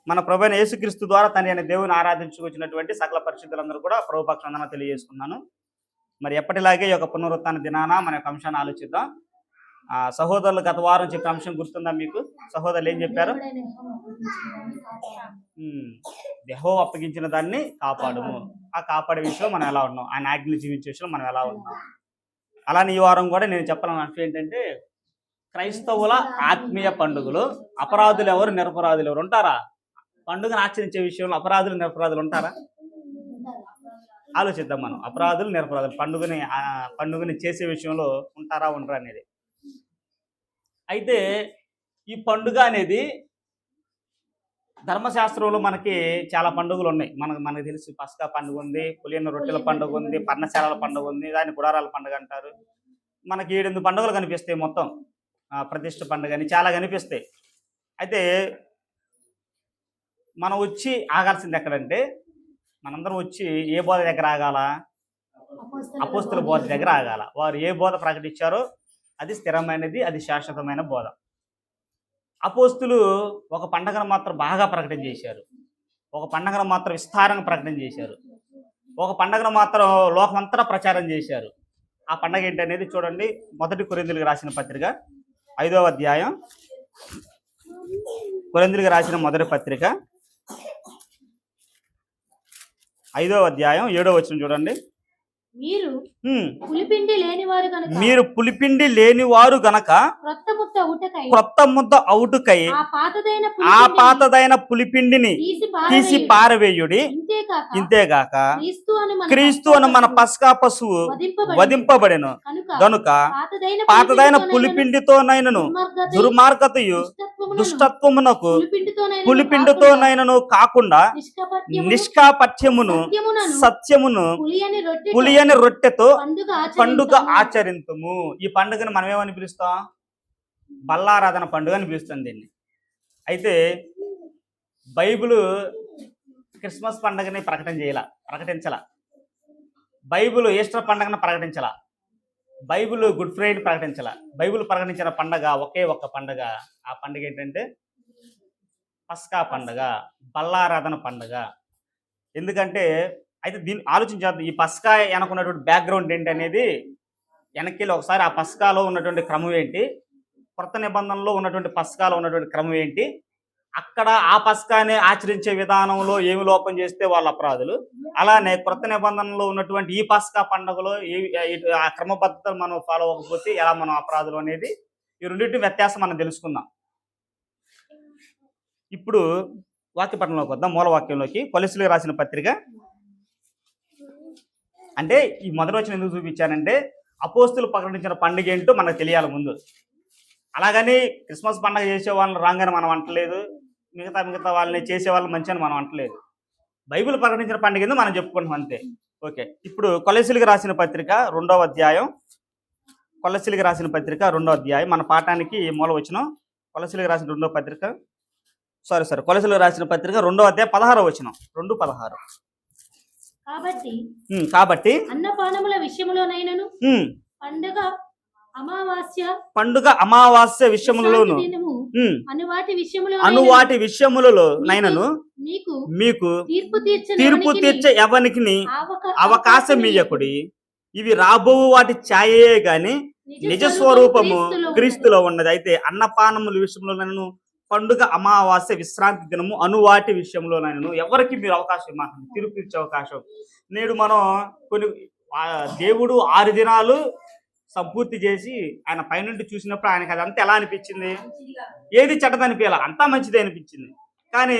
మన ప్రభువైన యేసుక్రీస్తు ద్వారా తండ్రి అనే దేవుని ఆరాధించుకొచ్చినటువంటి సకల పరిశుద్ధులందరూ కూడా ప్రభు పక్షాన తెలియజేసుకున్నాను. మరి ఎప్పటిలాగే ఈ యొక్క పునరుత్థాన దినాన మన యొక్క అంశాన్ని ఆలోచిద్దాం. సహోదరులు గత వారం చెప్పిన అంశం గుర్తుందా మీకు? సహోదరులు ఏం చెప్పారు? యెహోవా అప్పగించిన దాన్ని కాపాడుము. ఆ కాపాడే విషయంలో మనం ఎలా ఉన్నాం, ఆయన ఆజ్ఞలు జీవించే విషయంలో మనం ఎలా ఉన్నాం. అలానే ఈ వారం కూడా నేను చెప్పాలని అంశం ఏంటంటే, క్రైస్తవుల ఆత్మీయ పండుగలు అపరాధులు ఎవరు, నిరపరాధులు ఎవరు ఉంటారా? పండుగను ఆచరించే విషయంలో అపరాధులు నిరపరాధులు ఉంటారా? ఆలోచిద్దాం మనం. అపరాధులు నిరపరాధులు పండుగని చేసే విషయంలో ఉంటారా ఉండరా అనేది. అయితే ఈ పండుగ అనేది ధర్మశాస్త్రంలో మనకి చాలా పండుగలు ఉన్నాయి. మనకు తెలిసి పస్కా పండుగ ఉంది, పులియన్న రొట్టెల పండుగ ఉంది, పర్ణశాలల పండుగ ఉంది, దాన్ని గుడారాల పండుగ అంటారు. మనకి 7 పండుగలు కనిపిస్తాయి మొత్తం. ప్రతిష్ఠ పండుగ అని చాలా కనిపిస్తాయి. అయితే మనం వచ్చి ఆగాల్సింది ఎక్కడంటే, మనందరం వచ్చి ఏ బోధ దగ్గర ఆగాల? అపోస్తుల బోధ దగ్గర ఆగాల. వారు ఏ బోధ ప్రకటించారో అది స్థిరమైనది, అది శాశ్వతమైన బోధ. అపోస్తులు ఒక పండగను మాత్రం బాగా ప్రకటన చేశారు, ఒక పండగను మాత్రం విస్తారంగా ప్రకటన చేశారు, ఒక పండగను మాత్రం లోకమంతటా ప్రచారం చేశారు. ఆ పండగ ఏంటనేది చూడండి. 1 కొరింథీయులకు రాసిన పత్రిక 5వ అధ్యాయం, కొరింథీయులకు రాసిన మొదటి పత్రిక 5వ అధ్యాయం 7వ వచనం చూడండి. మీరు పులిపిండి లేనివారు గనక క్రొత్త ముద్ద అవుటకై ఆ పాతదైన పులిపిండిని తీసి పారవేయుడి. ఇంతేగాక క్రీస్తు అని మన పస్కా పశువు వధింపబడెను గనుక పాతదైన పులిపిండితోనైనను దుర్మార్గతయు దుష్టత్వమునకు పులిపిండితోనైనను కాకుండా నిష్కాపట్యమును సత్యమును పులియని రొట్టెతో పండుగ ఆచరింతుము. ఈ పండుగను మనం ఏమని పిలుస్తాం? బల్లారాధన పండుగ అని పిలుస్తాం దీన్ని. అయితే బైబిల్ క్రిస్మస్ పండుగని ప్రకటించాల. బైబిల్ ఈస్టర్ పండుగను ప్రకటించాల. బైబిల్ గుడ్ ఫ్రైడే ప్రకటించాల. బైబిల్ ప్రకటించిన పండుగ ఒకే ఒక్క పండుగ. ఆ పండుగ ఏంటంటే పస్కా పండుగ, బల్లారాధన పండుగ. ఎందుకంటే అయితే దీన్ని ఆలోచించాలి. ఈ పస్కా వెనకున్నటువంటి బ్యాక్గ్రౌండ్ ఏంటి అనేది వెనక్కి ఒకసారి ఆ పస్కాలో ఉన్నటువంటి క్రమం ఏంటి, కొత్త నిబంధనలో ఉన్నటువంటి పస్కాలో ఉన్నటువంటి క్రమం ఏంటి, అక్కడ ఆ పస్కాని ఆచరించే విధానంలో ఏమి లోపం చేస్తే వాళ్ళు అపరాధులు, అలానే కొత్త నిబంధనలో ఉన్నటువంటి ఈ పస్కా పండుగలో ఆ క్రమబద్ధతలు మనం ఫాలో అవ్వకపోతే ఎలా మనం అపరాధులు అనేది, ఈ రెండింటి వ్యత్యాసం మనం తెలుసుకుందాం. ఇప్పుడు వాక్యపట్నంలోకి వద్దాం. మూలవాక్యంలోకి. కొలస్సీయులకు రాసిన పత్రిక. అంటే ఈ మొదటి వచనం ఎందుకు చూపించానంటే, అపోస్తులు ప్రకటించిన పండుగ ఏంటో మనకు తెలియాలి ముందు. అలాగని క్రిస్మస్ పండుగ చేసే వాళ్ళని రాగానే మనం అంటలేదు, మిగతా వాళ్ళని చేసే వాళ్ళు మంచి అని మనం అంటలేదు. బైబిల్ ప్రకటించిన పండుగ ఏందో మనం చెప్పుకుంటాం అంతే. ఓకే. ఇప్పుడు కొలస్సీయులకు రాసిన పత్రిక 2వ అధ్యాయం. కొలస్సీయులకు రాసిన పత్రిక 2వ అధ్యాయం మన పాఠానికి మూల వచనం. కొలస్సీయులకు రాసిన 2వ పత్రిక కొలస్సీయులకు రాసిన పత్రిక 2వ అధ్యాయం 16వ వచనం. 2:16. కాబట్టి అన్నపానముల విషయములోనైనను పండుగ అమావాస్య విషయములలోను అనువాటి విషయములలోనైనను మీకు తీర్పు తీర్చే ఎవరికి అవకాశం ఇయ్యకుడి. ఇవి రాబో వాటి ఛాయే గాని నిజ స్వరూపము క్రీస్తులో ఉన్నది. అయితే అన్నపానముల విషయంలోనైనా, పండుగ అమావాస్య విశ్రాంతి దినము అనువాటి విషయంలోనైనా ఎవరికి మీరు అవకాశం ఇవ్వకండి, తీర్పు ఇచ్చే అవకాశం. నేడు మనం దేవుడు 6 దినాలు సంపూర్తి చేసి ఆయన పైనుండి చూసినప్పుడు ఆయనకు అదంతా ఎలా అనిపించింది? ఏది చెడ్డదనిపించాల, అంతా మంచిదే అనిపించింది. కానీ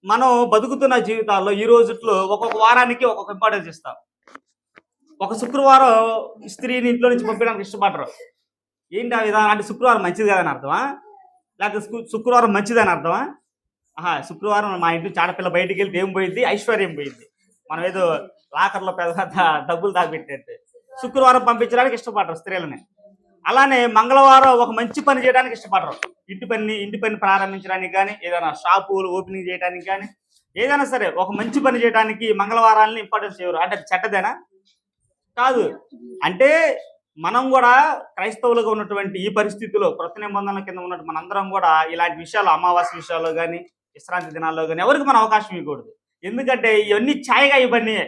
మనం బతుకుతున్న జీవితాల్లో ఈ రోజుట్లో ఒక్కొక్క వారానికి ఒక్కొక్క ఇంపార్టెన్స్ ఇస్తాం. ఒక శుక్రవారం స్త్రీని ఇంట్లో నుంచి పంపించడానికి ఇష్టపడరు. ఏంటి ఆ విధానం అంటే? శుక్రవారం మంచిది కదని అర్థమా? లేకపోతే శుక్రవారం మంచిదని అర్థమా? శుక్రవారం మా ఇంటి ఆడపిల్ల బయటికి వెళ్తే ఏం పోయింది? ఐశ్వర్యం పోయింది. మనం ఏదో లాకర్లో పెద్ద డబ్బులు దాగిపెట్టినట్టు శుక్రవారం పంపించడానికి ఇష్టపడరు స్త్రీలని. అలానే మంగళవారం ఒక మంచి పని చేయడానికి ఇష్టపడరు. ఇంటి పని ప్రారంభించడానికి కానీ, ఏదైనా షాపులు ఓపెనింగ్ చేయడానికి కానీ, ఏదైనా సరే ఒక మంచి పని చేయడానికి మంగళవారాలని ఇంపార్టెన్స్ చేయరు. అంటే చెడ్డదేనా? కాదు. అంటే మనం కూడా క్రైస్తవులుగా ఉన్నటువంటి ఈ పరిస్థితిలో కొత్త నిబంధనల కింద ఉన్నట్టు మనందరం కూడా ఇలాంటి విషయాలు అమావాస్య విషయాల్లో కానీ విశ్రాంతి దినాల్లో కానీ ఎవరికి మనం అవకాశం ఇవ్వకూడదు. ఎందుకంటే ఇవన్నీ ఛాయగా ఇవ్వబడినాయి.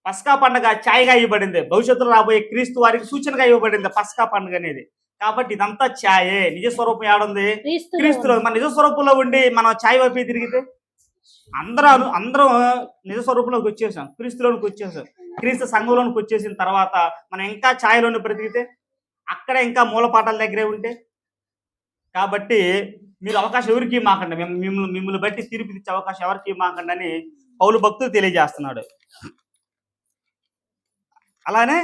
పస్కా పండుగ ఛాయగా ఇవ్వబడింది, భవిష్యత్తులో రాబోయే క్రీస్తు వారికి సూచనగా ఇవ్వబడింది పస్కా పండుగ అనేది. కాబట్టి ఇదంతా ఛాయే. నిజ స్వరూపం ఏడుంది? క్రీస్తులో. మన నిజ స్వరూపంలో ఉండి మనం ఛాయ్ వైపు తిరిగితే అందరం నిజ స్వరూపంలోకి వచ్చేసాం, క్రీస్తులోనికి వచ్చేసాం. క్రీస్తు సంఘంలోనికి వచ్చేసిన తర్వాత మనం ఇంకా ఛాయలోని బ్రతికితే, అక్కడ ఇంకా మూలపాఠాల దగ్గరే ఉంటే. కాబట్టి మీరు అవకాశం ఎవరికి మాకండి, మిమ్మల్ని బట్టి తీర్పు ఇచ్చే అవకాశం ఎవరికి మాకండి అని పౌలు భక్తులు తెలియజేస్తున్నాడు. అలానే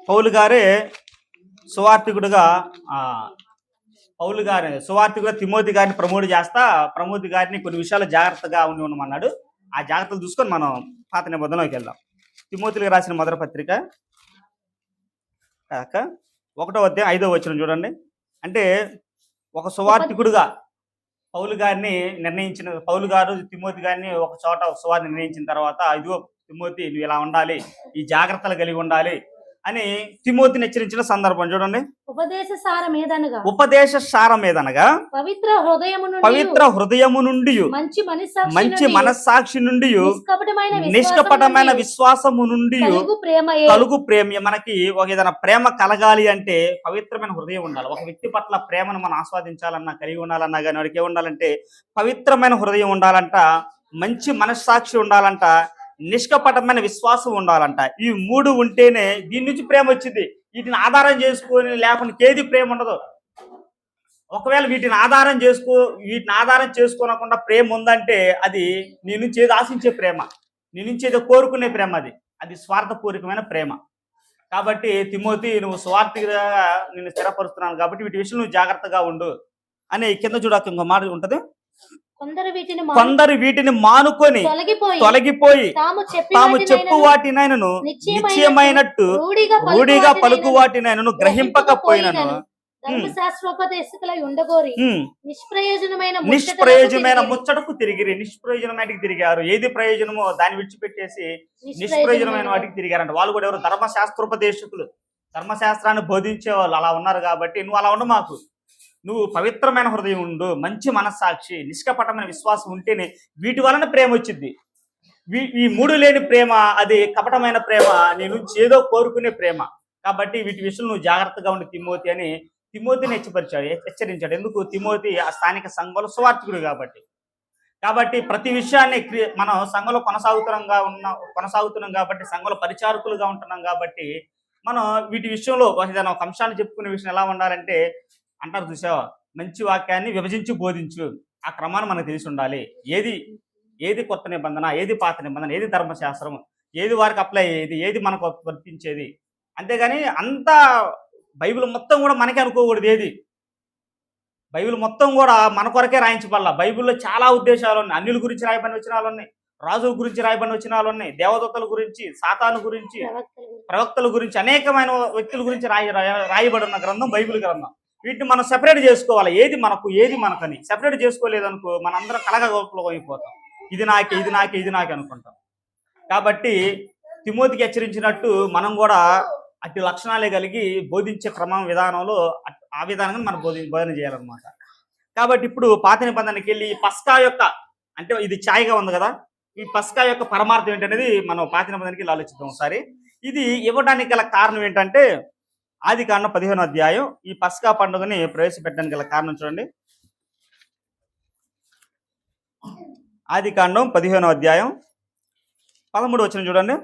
పౌలు గారే సువార్థికుడుగా తిమోతి గారిని ప్రమోట్ చేస్తా, ప్రమోతి గారిని కొన్ని విషయాలు జాగ్రత్తగా ఉండమన్నాడు. ఆ జాగ్రత్తలు చూసుకొని మనం పాత నిబంధనలోకి వెళ్దాం. తిమోతికి రాసిన మొదటి పత్రిక 1వ అధ్యాయం 5వ వచనం చూడండి. అంటే ఒక సువార్థికుడుగా పౌలు గారు తిమోతి గారిని ఒక చోట సువార్త నిర్ణయించిన తర్వాత, ఇదిగో తిమోతి నువ్వు ఇలా ఉండాలి, ఈ జాగ్రత్తలు కలిగి ఉండాలి అని తిమోతిని హెచ్చరించిన సందర్భం చూడండి. ఉపదేశ సారమేదనగా పవిత్ర హృదయము నుండి మంచి మనస్సాక్షి నుండి నిష్కపటమైన విశ్వాసము నుండి కలుగు ప్రేమ. మనకి ఒక ఏదైనా ప్రేమ కలగాలి అంటే పవిత్రమైన హృదయం ఉండాలి. ఒక వ్యక్తి పట్ల ప్రేమను మనం ఆస్వాదించాలన్నా, కలిగి ఉండాలన్నా కానీ వాడికి ఏముండాలంటే పవిత్రమైన హృదయం ఉండాలంట, మంచి మనస్సాక్షి ఉండాలంట, నిష్కపటమైన విశ్వాసం ఉండాలంట. ఈ 3 ఉంటేనే దీని నుంచి ప్రేమ వచ్చింది. వీటిని ఆధారం చేసుకొని లేకుండా ఏది ప్రేమ ఉండదు. ఒకవేళ వీటిని ఆధారం చేసుకోనకుండా ప్రేమ ఉందంటే అది నీ నుంచి ఏదో ఆశించే ప్రేమ, నీ నుంచి ఏదో కోరుకునే ప్రేమ, అది స్వార్థపూరితమైన ప్రేమ. కాబట్టి తిమోతి, నువ్వు స్వార్థిగా నేను స్థిరపరుస్తున్నాను కాబట్టి వీటి విషయం నువ్వు జాగ్రత్తగా ఉండు అని కింద చూడక ఇంకో మాట ఉంటది. కొందరు వీటిని మానుకొని తొలగిపోయి తాము చెప్పు వాటినైనను నిశ్చయమైనట్టు రూఢిగా పలుకు వాటినైనను గ్రహింపకపోయినను నిష్ప్రయోజనమైన ముచ్చటకు తిరిగారు. ఏది ప్రయోజనమో దాన్ని విడిచిపెట్టేసి నిష్ప్రయోజనమైన వాటికి తిరిగారంట. వాళ్ళు కూడా ఎవరు? ధర్మశాస్త్రోపదేశకులు, ధర్మశాస్త్రాన్ని బోధించే వాళ్ళు అలా ఉన్నారు. కాబట్టి నువ్వు అలా ఉండు, మాకు నువ్వు పవిత్రమైన హృదయం ఉండు, మంచి మనస్సాక్షి, నిష్కపటమైన విశ్వాసం ఉంటేనే వీటి వలన ప్రేమ వచ్చింది. ఈ 3 లేని ప్రేమ అది కపటమైన ప్రేమ, నీ నుంచి ఏదో కోరుకునే ప్రేమ. కాబట్టి వీటి విషయంలో నువ్వు జాగ్రత్తగా ఉండి తిమోతి అని తిమోతిని హెచ్చరించాడు. ఎందుకు? తిమోతి ఆ స్థానిక సంఘంలో సువార్థికుడు కాబట్టి ప్రతి విషయాన్ని మనం సంఘంలో కొనసాగుతున్నాం కాబట్టి, సంఘంలో పరిచారకులుగా ఉంటున్నాం కాబట్టి మనం వీటి విషయంలో ఏదైనా ఒక అంశాన్ని చెప్పుకునే విషయం ఎలా ఉండాలంటే, అంటారు చూసావా, మంచి వాక్యాన్ని విభజించి బోధించు. ఆ క్రమాన్ని మనకు తెలిసి ఉండాలి. ఏది కొత్త నిబంధన, ఏది పాత నిబంధన, ఏది ధర్మశాస్త్రం, ఏది వారికి అప్లై అయ్యేది, ఏది మనకు వర్తించేది. అంతేగాని అంతా బైబిల్ మొత్తం కూడా మనకే అనుకోకూడదు. ఏది బైబిల్ మొత్తం కూడా మన కొరకే రాయించబడాల. బైబిల్లో చాలా ఉద్దేశాలు ఉన్నాయి. అన్యుల గురించి రాయబడిన వచనాలు ఉన్నాయి, రాజుల గురించి రాయబడిన వచనాలు ఉన్నాయి, దేవదూతల గురించి, సాతాను గురించి, ప్రవక్తల గురించి, అనేకమైన వ్యక్తుల గురించి రాయబడి ఉన్న గ్రంథం బైబిల్ గ్రంథం. వీటిని మనం సెపరేట్ చేసుకోవాలి. ఏది మనకని సెపరేట్ చేసుకోలేదనుకో మనందరం కలగగోపులో అయిపోతాం. ఇది నాకే అనుకుంటాం. కాబట్టి తిమోతికి హెచ్చరించినట్టు మనం కూడా అట్టి లక్షణాలే కలిగి బోధించే విధానంలో ఆ విధానంగా మనం బోధన చేయాలన్నమాట. కాబట్టి ఇప్పుడు పాత నిబంధనకి వెళ్ళి పస్కా యొక్క, అంటే ఇది ఛాయగా ఉంది కదా, ఈ పస్కా యొక్క పరమార్థం ఏంటనేది మనం పాత నిబంధనకి ఆలోచిద్దాం ఒకసారి. ఇది ఇవ్వడానికి గల కారణం ఏంటంటే, ఆదికాండం 15వ అధ్యాయం ఈ పస్కా పండుగని ప్రవేశపెట్టడానికి గల కారణం చూడండి. ఆదికాండం 15వ అధ్యాయం 13వ వచనం చూడండి.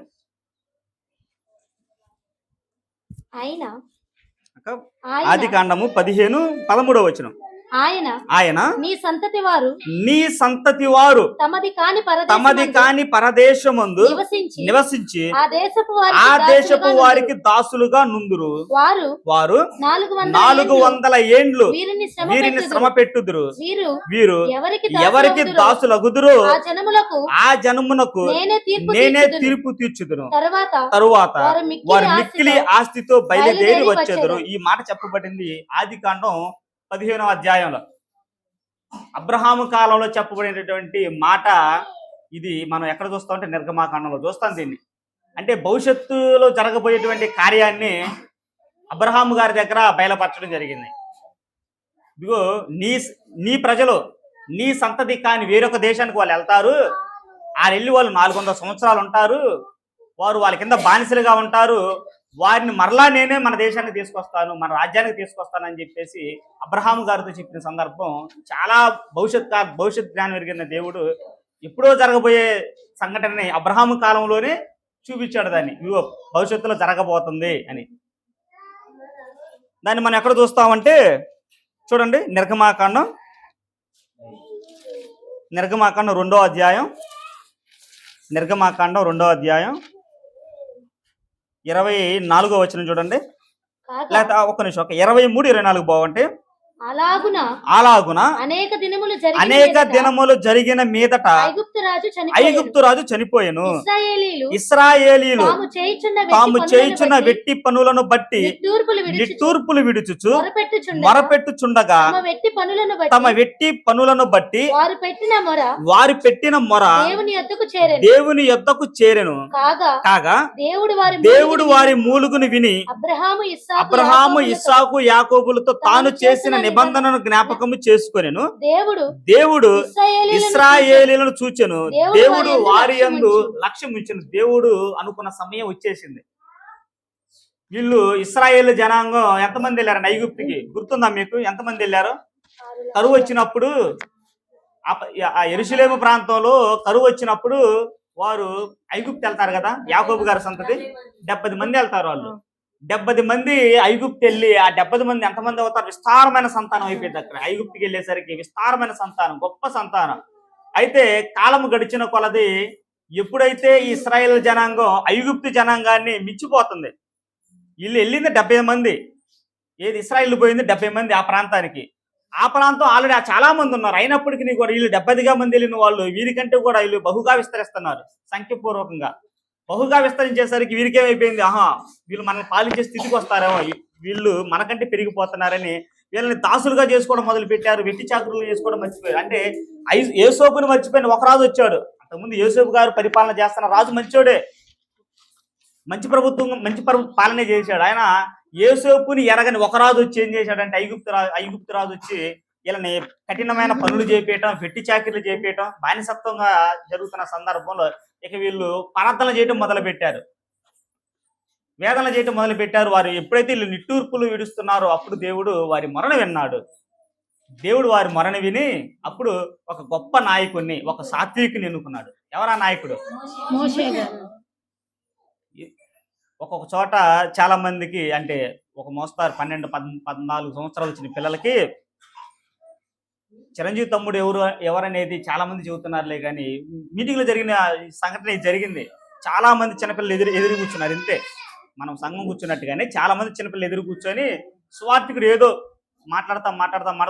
ఆదికాండము 15:13వ వచనం. ఆయన నీ సంతతి వారు తమది కాని పరదేశమందు నివసించి ఆ దేశపు వారికి దాసులుగా నుందురు. వారు 400 ఏండ్లు వీరిని శ్రమ పెట్టుదురు. వీరు ఎవరికి దాసులగుదురో ఆ జనమునకు నేనే తీర్పు తీర్చుదును. తరువాత వారు మిక్కిలి ఆస్తితో బయలుదేరి వచ్చేదురు. ఈ మాట చెప్పబడింది ఆదికాండం 15వ అధ్యాయంలో. అబ్రహాము కాలంలో చెప్పబడినటువంటి మాట ఇది. మనం ఎక్కడ చూస్తామంటే నిర్గమాకాండంలో చూస్తాం దీన్ని. అంటే భవిష్యత్తులో జరగబోయేటువంటి కార్యాన్ని అబ్రహాము గారి దగ్గర బయలుపరచడం జరిగింది. ఇదిగో నీ నీ ప్రజలు నీ సంతతి కాని వేరొక దేశానికి వాళ్ళు వెళ్తారు, ఆ వెళ్ళి వాళ్ళు 400 సంవత్సరాలు ఉంటారు, వారు వాళ్ళ కింద బానిసలుగా ఉంటారు, వారిని మరలా నేనే మన దేశానికి తీసుకొస్తాను, మన రాజ్యానికి తీసుకొస్తాను అని చెప్పేసి అబ్రహాము గారితో చెప్పిన సందర్భం చాలా భవిష్యత్ జ్ఞానం ఎరిగిన దేవుడు ఎప్పుడో జరగబోయే సంఘటనని అబ్రహాము కాలంలోనే చూపించాడు. దాన్ని ఇదిగో భవిష్యత్తులో జరగబోతుంది అని. దాన్ని మనం ఎక్కడ చూస్తామంటే చూడండి, నిర్గమాకాండం 2వ అధ్యాయం, నిర్గమాకాండం 2వ అధ్యాయం 24వ వచనం చూడండి. లేకపోతే ఒక్క నిమిషం, 23-24 బాగుంటే, అలాగున అనేక దినములు జరిగిన మీదట ఐగుప్తు రాజు చనిపోయెను. ఇశ్రాయేలీలు తాము చేయుచున్న వెట్టి పనులను బట్టి నిట్టూర్పులు విడుచుచు మొరపెట్టుచుండగా తమ వెట్టి పనులను బట్టి వారు పెట్టిన మొర దేవుని యొద్దకు చేరెను. కాగా దేవుడు వారి మూలుగును విని అబ్రహాము ఇస్సాకు యాకోబులతో తాను చేసిన నిబంధనను జ్ఞాపకము చేసుకొనెను. దేవుడు ఇశ్రాయేలీలను చూచెను. దేవుడు వారి యందు లక్ష్యం ఉంచెను. దేవుడు అనుకున్న సమయం వచ్చేసింది. వీళ్ళు ఇశ్రాయేలు జనాంగం ఎంతమంది వెళ్ళారు ఐగుప్తుకి? గుర్తుందా మీకు? ఎంతమంది వెళ్ళారు? కరువు వచ్చినప్పుడు ఆ యెరూషలేము ప్రాంతంలో కరువు వచ్చినప్పుడు వారు ఐగుప్తు వెళ్తారు కదా, యాకోబు గారి సంతతి 70 మంది వెళ్తారు. వాళ్ళు 70 మంది ఐగుప్తు వెళ్ళి ఆ 70 మంది ఎంతమంది అవుతారు? విస్తారమైన సంతానం అయిపోయింది. అక్కడ ఐగుప్తుకి వెళ్ళేసరికి విస్తారమైన సంతానం, గొప్ప సంతానం. అయితే కాలం గడిచిన కొలది ఎప్పుడైతే ఈ ఇశ్రాయేలు జనాంగం ఐగుప్తు జనాంగాన్ని మించిపోతుంది, వీళ్ళు వెళ్ళింది 70 మంది, ఏది ఇశ్రాయేలు పోయింది 70 మంది ఆ ప్రాంతానికి. ఆ ప్రాంతం ఆల్రెడీ చాలా మంది ఉన్నారు. అయినప్పటికీ కూడా వీళ్ళు 70గా మంది వెళ్ళిన వాళ్ళు వీరికంటే కూడా వీళ్ళు బహుగా విస్తరిస్తున్నారు. సంఖ్యపూర్వకంగా బహుగా విస్తరించేసరికి వీరికేమైపోయింది, వీళ్ళు మనల్ని పాలించే స్థితికి వస్తారేమో, వీళ్ళు మనకంటే పెరిగిపోతున్నారని వీళ్ళని దాసులుగా చేసుకోవడం మొదలు పెట్టారు. వెట్టి చాకరులు చేసుకోవడం మర్చిపోయారు. అంటే యోసేపుని మర్చిపోయిన ఒక రాజు వచ్చాడు. అంతకుముందు యోసేపు గారు పరిపాలన చేస్తున్న రాజు మంచోడే, మంచి పాలనే చేశాడు. ఆయన యోసేపుని ఎరగని ఒక రాజు వచ్చి ఏం చేశాడంటే ఐగుప్తు రాజు వచ్చి వీళ్ళని కఠినమైన పనులు చేపేయటం, వెట్టి చాకిర్లు చేపేయటం, బానిసత్వంగా జరుగుతున్న సందర్భంలో ఇక వీళ్ళు ప్రార్థన చేయటం మొదలు పెట్టారు, వేదన చేయటం మొదలు పెట్టారు. వారు ఎప్పుడైతే వీళ్ళు నిట్టూర్పులు విడుస్తున్నారో అప్పుడు దేవుడు వారి మొరణ విన్నాడు. దేవుడు వారి మొరణ విని అప్పుడు ఒక గొప్ప నాయకుడిని, ఒక సాత్వికుని ఎన్నుకున్నాడు. ఎవరా నాయకుడు? మోషే గారు. ఒక్కొక్క చోట చాలా మందికి అంటే ఒక మోస్తారు 12-14 సంవత్సరాలు వచ్చిన పిల్లలకి చిరంజీవి తమ్ముడు ఎవరనేది చాలా మంది చెబుతున్నారులే, కానీ మీటింగ్లో జరిగిన సంఘటన జరిగింది. చాలా మంది చిన్నపిల్లలు ఎదురు కూర్చున్నారు. ఇంతే, మనం సంఘం కూర్చున్నట్టుగానే చాలా మంది చిన్నపిల్లలు ఎదురు కూర్చొని స్వార్థికుడు ఏదో మాట్లాడతాం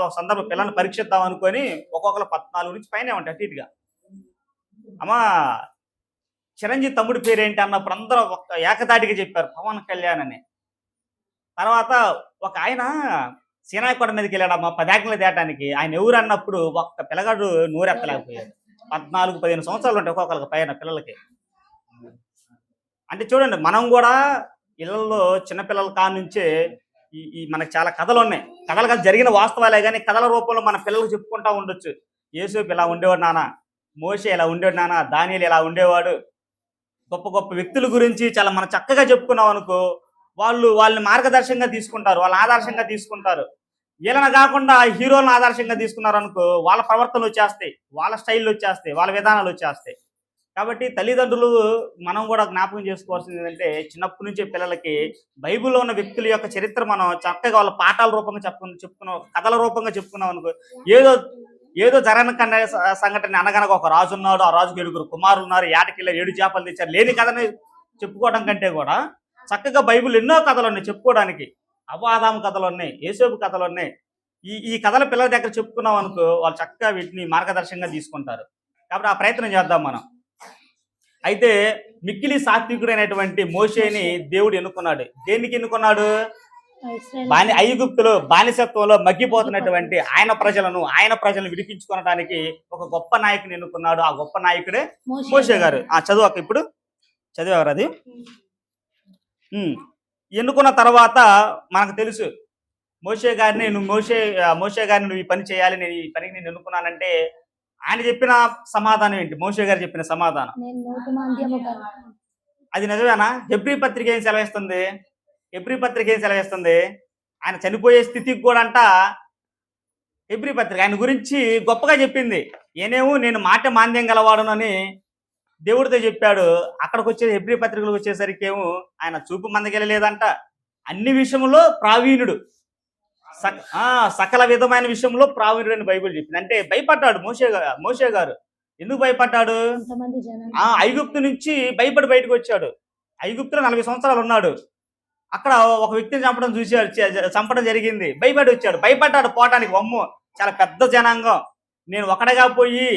ఒక సందర్భం పిల్లల్ని పరీక్షిద్దాం అనుకొని ఒక్కొక్కరు 14 నుంచి పైనే ఉంటాయి అటు ఇటుగా. అమ్మా చిరంజీవి తమ్ముడి పేరేంటి అన్నప్పుడు అందరూ ఒక ఏకతాటిగా చెప్పారు, పవన్ కళ్యాణ్ అని. తర్వాత ఒక ఆయన సీనాయి కొండ మీదకి వెళ్ళాడమ్మా 10 ఆజ్ఞలు తేటానికి. ఆయన ఎవరు అన్నప్పుడు ఒక్క పిల్లగాడు నోరెత్తలేకపోయాడు. 14-15 సంవత్సరాలు ఉంటాయి ఒక్కొక్కరికి పైన పిల్లలకి. అంటే చూడండి, మనం కూడా ఇళ్లలో చిన్నపిల్లల కానుంచే ఈ మనకు చాలా కథలు ఉన్నాయి. కథలు కాదు, జరిగిన వాస్తవాలే, కానీ కథల రూపంలో మన పిల్లలకు చెప్పుకుంటా ఉండొచ్చు. యేసేపు ఇలా ఉండేవాడు నాన్న, మోషే ఇలా ఉండేవాడు నాన్న, దానియేలు ఇలా ఉండేవాడు. గొప్ప గొప్ప వ్యక్తుల గురించి చాలా మనం చక్కగా చెప్పుకున్నాం అనుకో, వాళ్ళని మార్గదర్శకంగా తీసుకుంటారు, వాళ్ళని ఆదర్శంగా తీసుకుంటారు. వీళ్ళని కాకుండా హీరోలను ఆదర్శంగా తీసుకున్నారు అనుకో, వాళ్ళ ప్రవర్తనలు వచ్చేస్తాయి, వాళ్ళ స్టైల్ వచ్చేస్తాయి, వాళ్ళ విధానాలు వచ్చేస్తాయి. కాబట్టి తల్లిదండ్రులు మనం కూడా జ్ఞాపకం చేసుకోవాల్సింది ఏంటంటే, చిన్నప్పటి నుంచే పిల్లలకి బైబిల్లో ఉన్న వ్యక్తుల యొక్క చరిత్ర మనం చక్కగా వాళ్ళ పాఠాల రూపంగా చెప్పుకున్నాం, కథల రూపంగా చెప్పుకున్నాం అనుకో, ఏదో జరగని సంఘటన అనగనగా ఒక రాజు ఉన్నాడు, ఆ రాజుకి 7 కుమారులు ఉన్నారు, ఏటకిల్ల 7 చేపలు తెచ్చారు, లేని కథని చెప్పుకోవడం కంటే కూడా చక్కగా బైబిల్ ఎన్నో కథలు ఉన్నాయి చెప్పుకోవడానికి. ఆదాము కథలు ఉన్నాయి, యేసేపు కథలు ఉన్నాయి. ఈ కథల పిల్లల దగ్గర చెప్పుకున్నాం అనుకో, వాళ్ళు చక్కగా వీటిని మార్గదర్శకంగా తీసుకుంటారు. కాబట్టి ఆ ప్రయత్నం చేద్దాం మనం. అయితే మిక్కిలి సాత్వికుడైనటువంటి మోషేని దేవుడు ఎన్నుకున్నాడు. దేనికి ఎన్నుకున్నాడు? ఐగుప్తులో బానిసత్వంలో మగ్గిపోతున్నటువంటి ఆయన ప్రజలను విడిపించుకోవడానికి ఒక గొప్ప నాయకుని ఎన్నుకున్నాడు. ఆ గొప్ప నాయకుడే మోషే గారు. చదువు ఇప్పుడు చదివారు అది. ఎన్నుకున్న తర్వాత మనకు తెలుసు మోషే గారిని మోషే గారిని నువ్వు ఈ పని చేయాలి, నేను ఈ పనికి నేను ఎన్నుకున్నానంటే ఆయన చెప్పిన సమాధానం ఏంటి? మోషే గారు చెప్పిన సమాధానం అది నిజమేనా? హెబ్రీ పత్రిక ఏం సెలవిస్తుంది? హెబ్రీ పత్రిక ఏం సెలవిస్తుంది? ఆయన చనిపోయే స్థితికి కూడా అంట హెబ్రీ పత్రిక ఆయన గురించి గొప్పగా చెప్పింది. నేను మాట మాంద్యం గలవాడునని దేవుడితో చెప్పాడు. అక్కడికి వచ్చే హెబ్రీ పత్రికలకు వచ్చేసరికి ఏమో ఆయన చూపు మందగెళ్ళలేదంట. అన్ని విషయంలో ప్రావీణుడు, సకల విధమైన విషయంలో ప్రావీణుడు అని బైబిల్ చెప్పింది. అంటే భయపడ్డాడు మోషే గారు. ఎందుకు భయపడ్డాడు? ఐగుప్తు నుంచి భయపడి బయటకు వచ్చాడు. ఐగుప్తులో 40 సంవత్సరాలు ఉన్నాడు. అక్కడ ఒక వ్యక్తిని చంపడం జరిగింది. భయపడి వచ్చాడు. భయపడ్డాడు పోవటానికి. అమ్మో చాలా పెద్ద జనాంగం, నేను ఒకడగా పోయి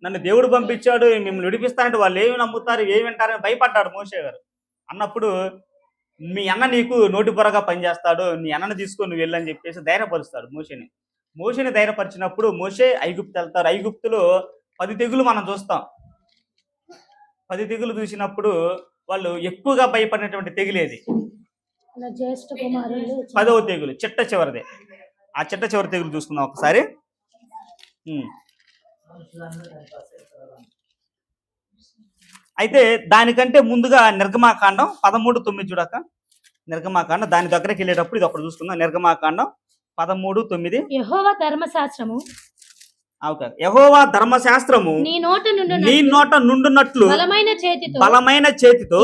నన్ను దేవుడు పంపించాడు, మిమ్మల్ని విడిపిస్తానంటే వాళ్ళు ఏమి నమ్ముతారు, ఏమి వింటారని భయపడ్డాడు మోషే గారు. అన్నప్పుడు మీ అన్న నీకు నోటి పొరగా పనిచేస్తాడు, నీ అన్నను తీసుకొని నువ్వు వెళ్ళని చెప్పేసి ధైర్యపరుస్తాడు మోషేని ధైర్యపరిచినప్పుడు మోషే ఐగుప్తు వెళ్తారు. ఐగుప్తులో 10 తెగులు మనం చూస్తాం. 10 తెగులు చూసినప్పుడు వాళ్ళు ఎక్కువగా భయపడినటువంటి తెగులేది? 10వ తెగులు, చిట్ట చివరిదే. ఆ చిట్ట చివరి తెగులు చూసుకుందాం ఒకసారి. అయితే దానికంటే ముందుగా నిర్గమాకాండం 13:9 చూడక. నిర్గమాకాండం దాని దగ్గరికి వెళ్ళేటప్పుడు ఇది ఒకటి చూసుకుందాం. నిర్గమాకాండం 13:9. యెహోవా ధర్మశాస్త్రము నీ నోట నుండునట్లు బలమైన చేతితో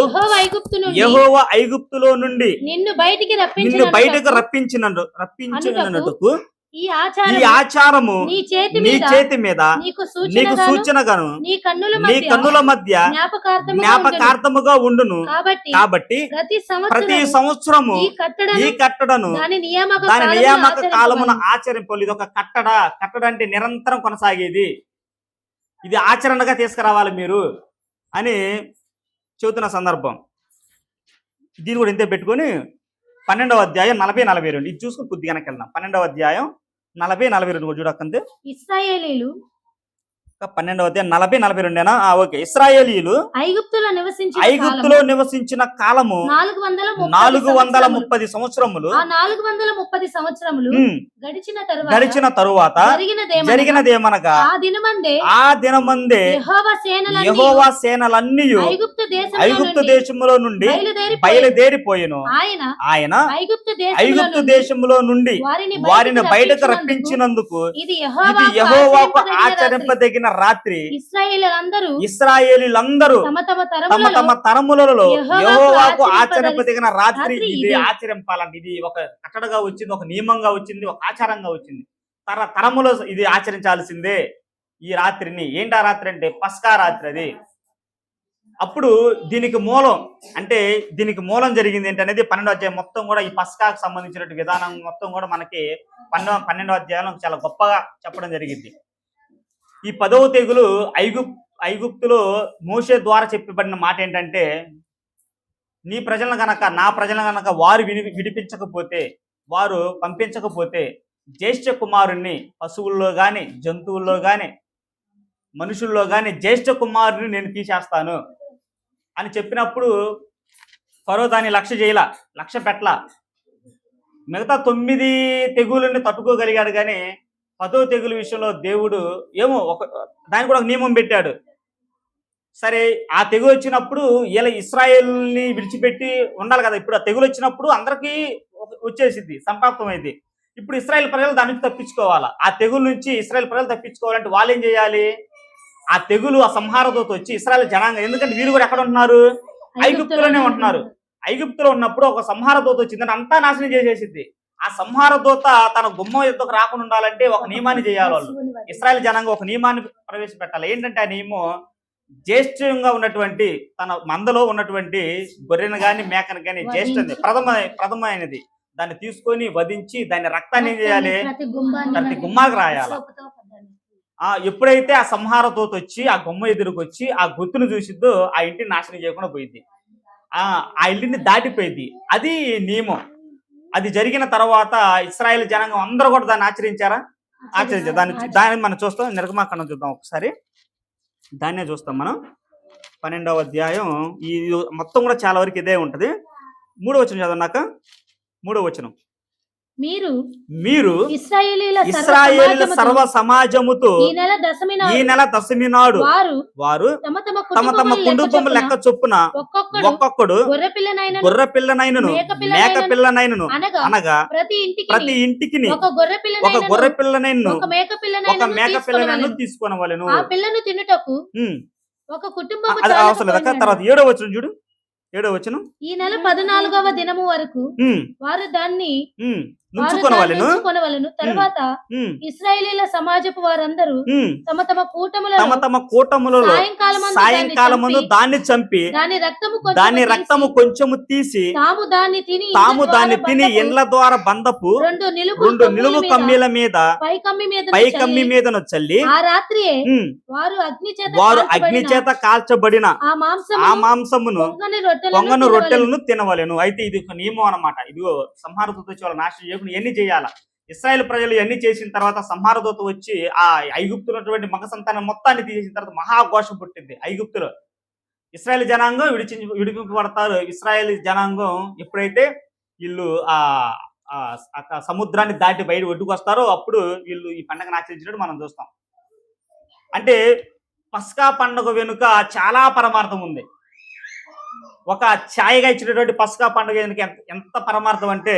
యెహోవా ఐగుప్తులో నుండి నిన్ను బయటకు రప్పించినట్టుకు ఈ ఆచారము నీ చేతి మీద నీకు సూచనగాను నీ కన్నుల మధ్య జ్ఞాపకార్థముగా ఉండును. కాబట్టి ప్రతి సంవత్సరము ఈ కట్టడను దాని నియామక కాలమున ఆచరింపాలి. ఇది ఒక కట్టడ అంటే నిరంతరం కొనసాగేది. ఇది ఆచరణగా తీసుకురావాలి మీరు అని చెబుతున్న సందర్భం. దీన్ని కూడా ఇంతే పెట్టుకొని 12వ అధ్యాయం 40-42 ఇది చూసుకుని కొద్దిగా వెనక్కి వెళ్దాం. 12వ అధ్యాయం 40-42 చూడకంతే. ఇశ్రాయేలీయులు 12వ అధ్యాయం 40-42 ఓకే. ఇశ్రాయేలీయులు ఐగుప్తులో నివసించిన కాలము 430 సంవత్సరములు. 430 సంవత్సరములు గడిచిన తరువాత జరిగినదేమనగా ఆ దినమందే యెహోవా సేనలన్నీ ఐగుప్తు దేశములో నుండి బయలుదేరిపోయెను. ఆయన ఐగుప్తు దేశములో నుండి వారిని బయటకు రప్పించినందుకు ఇది యెహోవాకు ఆచరింపదగిన రాత్రి. ఇశ్రాయేలీయులందరూ తమ తమ తరములలో యెహోవాకు ఆచరింపదగిన రాత్రి ఇది ఆచరింపాలండి. ఇది ఒక కట్టడగా వచ్చింది, ఒక నియమంగా వచ్చింది, ఒక ఆచారంగా వచ్చింది. తరములో ఇది ఆచరించాల్సిందే ఈ రాత్రిని. ఏంటి ఆ రాత్రి అంటే పస్కా రాత్రి. అది అప్పుడు దీనికి మూలం జరిగింది ఏంటనేది 12వ అధ్యాయం మొత్తం కూడా ఈ పస్కాకు సంబంధించిన విధానం మొత్తం కూడా మనకి 12వ అధ్యాయంలో చాలా గొప్పగా చెప్పడం జరిగింది. ఈ 10వ తెగులు ఐగుప్తులో మోషే ద్వారా చెప్పబడిన మాట ఏంటంటే, నీ ప్రజలను గనక నా ప్రజలను గనక వారు విడిపించకపోతే, వారు పంపించకపోతే జ్యేష్ఠ కుమారుణ్ణి పశువుల్లో గాని జంతువుల్లో గాని మనుషుల్లో గాని జ్యేష్ఠ కుమారుని నేను తీసేస్తాను అని చెప్పినప్పుడు ఫరో దాన్ని లక్ష్య పెట్టలా. మిగతా 9 తెగులని తట్టుకోగలిగాడు. కానీ 10వ తెగులు విషయంలో దేవుడు దానికి కూడా ఒక నియమం పెట్టాడు. సరే ఆ తెగులు వచ్చినప్పుడు ఇలా ఇశ్రాయేలుని విడిచిపెట్టి ఉండాలి కదా. ఇప్పుడు ఆ తెగులు వచ్చినప్పుడు అందరికీ వచ్చేసింది, సంప్రాప్తమైంది. ఇప్పుడు ఇశ్రాయేల్ ప్రజలు దాని నుంచి తప్పించుకోవాలా. ఆ తెగులు నుంచి ఇశ్రాయేల్ ప్రజలు తప్పించుకోవాలంటే వాళ్ళు ఏం చేయాలి? ఆ తెగులు ఆ సంహారదూత వచ్చి ఇశ్రాయేల్ జనాంగం, ఎందుకంటే వీరు కూడా ఎక్కడ ఉంటున్నారు? ఐగుప్తులోనే ఉంటున్నారు. ఐగుప్తులో ఉన్నప్పుడు ఒక సంహారదూత వచ్చిందని అంతా నాశనం చేసేసింది. ఆ సంహారదూత తన గుమ్మం ఎద్దుకు రాకుండా ఉండాలంటే ఒక నియమాన్ని చేయాలి. వాళ్ళు ఇశ్రాయేల్ జనాంగం ఒక నియమాన్ని ప్రవేశపెట్టాలి. ఏంటంటే ఆ నియమం జ్యేష్ఠంగా ఉన్నటువంటి తన మందలో ఉన్నటువంటి గొర్రెను గాని మేకను గాని జ్యేష్ఠది ప్రథమైనది దాన్ని తీసుకొని వధించి దాని రక్తాన్ని ఏం చేయాలి? ప్రతి గుమ్మాకు రాయాలి. ఎప్పుడైతే ఆ సంహార దూత వచ్చి ఆ గుమ్మ ఎదురుకు వచ్చి ఆ గుర్తును చూసిద్దో ఆ ఇంటిని నాశనం చేయకుండా పోయింది. ఆ ఇంటిని దాటిపోయింది. అది నియమం. అది జరిగిన తర్వాత ఇశ్రాయేల్ జనాంగం అందరూ కూడా దాన్ని ఆచరించారా? ఆచరించారు. దాన్ని మనం చూస్తాం. నిర్గమాకాండం చూద్దాం ఒకసారి. దాన్నే చూస్తాం మనం. 12వ అధ్యాయం ఈ మొత్తం కూడా చాలా వరకు ఇదే ఉంటది. 3వ వచనం చదవనాక 3వ వచనం. మీరు ఇశ్రాయేలీయుల సర్వ సమాజముతో ఈ నెల దశమి నాడు వారు తమ తమ కుటుంబం లెక్క చొప్పున ఒక్కొక్కడు గొర్రె పిల్లనైనను మేక పిల్లనైనను అనగా ప్రతి ఇంటికి ఒక గొర్రె పిల్లనైనను ఒక మేక పిల్లనైనను తీసుకొనవలెను. ఆ పిల్లను తినుటకు ఒక కుటుంబం అది అవసరం లేదు. తర్వాత 7వ వచనం చూడు. 7వ వచనం. ఈ నెల 14వ దినము వరకు వారు దాన్ని నుంచుకొనవలెను. తర్వాత ఇశ్రాయేలీయుల సమాజపు వారందరూ తమ తమ కూటములలో సాయంకాలమందు దాన్ని చంపి దాని రక్తము కొంచెము తీసి తాము దాన్ని తిని ఇండ్ల ద్వారా బందపు 2 నిలువు కమ్మీల మీద పై కమ్మి మీదను చల్లి ఆ రాత్రియే వారు అగ్ని చేత కాల్చబడిన ఆ మాంసమును పొంగను రొట్టెలను తినవలెను. అయితే ఇది ఒక నియమం అన్నమాట. ఇదిగో సంహార దూత వచ్చి వాళ్ళ నాశనం చేయకుండా ఎన్ని చేయాలా. ఇశ్రాయేల్ ప్రజలు ఎన్ని చేసిన తర్వాత సంహార దూత వచ్చి ఆ ఐగుప్తులో ఉన్నటువంటి మగ సంతానం మొత్తాన్ని తీసేసిన తర్వాత మహాఘోషం పుట్టింది ఐగుప్తులో. ఇశ్రాయేల్ జనాంగం విడిపింపబడతారు. ఇశ్రాయేల్ జనాంగం ఎప్పుడైతే వీళ్ళు ఆ సముద్రాన్ని దాటి బయట ఒడ్డుకు వస్తారో అప్పుడు వీళ్ళు ఈ పండుగను ఆచరించినట్టు మనం చూస్తాం. అంటే పస్కా పండుగ వెనుక చాలా పరమార్థం ఉంది. ఒక ఛాయగా ఇచ్చినటువంటి పస్కా పండుగ వెనుక ఎంత పరమార్థం అంటే,